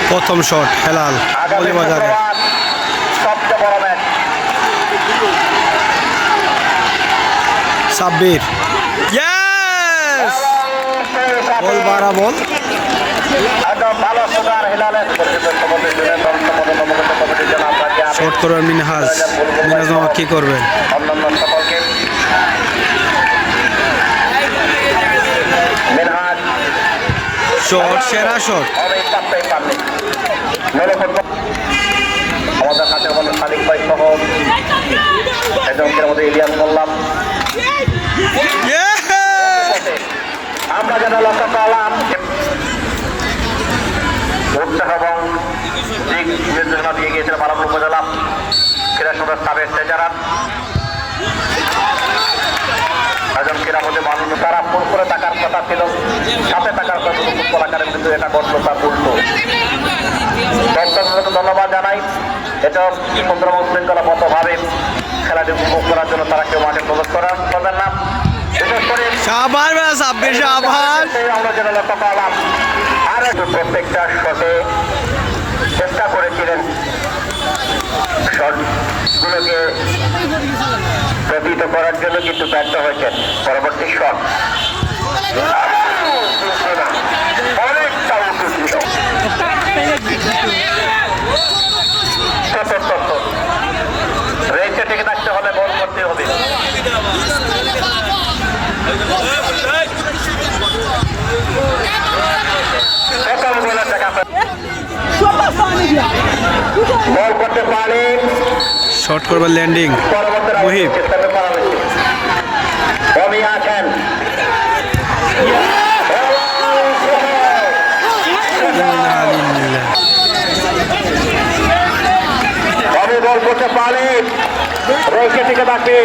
প্রথম শট হেলাল মৌলভীবাজারে। সবচেয়ে বড় ম্যাচ। সাব্বির বল বাড়া বল ভালো সুদার হেলালের শট করবেন মিনহাজ মামা কি করবেন? অন্যান্য সকলকে মিনহাজ শট সেরা শট অনেক চাপটাই পারলেন। আমাদের কাছে বলেন সাদিক ভাই সহ একজনকের মধ্যে ইলিয়াস বললাম আমরা যেন লক্ষ্য করলাম উৎসাহ এবং দিক নির্দেশনা দিয়ে গিয়েছিল বারামপুর উপজেলা ক্রীড়া সংস্থার সাবেক ট্রেজারার একজন ক্রীড়ামন্ত্রী মানুষ তারা ফোন করে টাকার কথা ছিল, সাথে টাকার কথা কলাকারের কিন্তু এটা ঘটলো তার উল্টো। দর্শকদের ধন্যবাদ জানাই। এটা সুন্দর এবং শৃঙ্খলাবদ্ধভাবে খেলাটি উপভোগ করার জন্য তারা কেউ মাঠে প্রবেশ করবেন না। বিশেষ করে আমরা যেন লক্ষ্য করলাম আর প্রত্যেকটা শটে চেষ্টা করেছিলেন শটগুলোকে প্রতিহিত করার জন্য, কিন্তু ব্যর্থ হয়েছেন। পরবর্তী শট অনেকটা উঁচু ছিল। রেসে থেকে থাকতে হলে বল করতে হবে। বল করতে পারে, শট করবেন ল্যান্ডিং মুহিব কমই আছেন। কমই বল করতে পারে, রয়েছে থেকে থাকে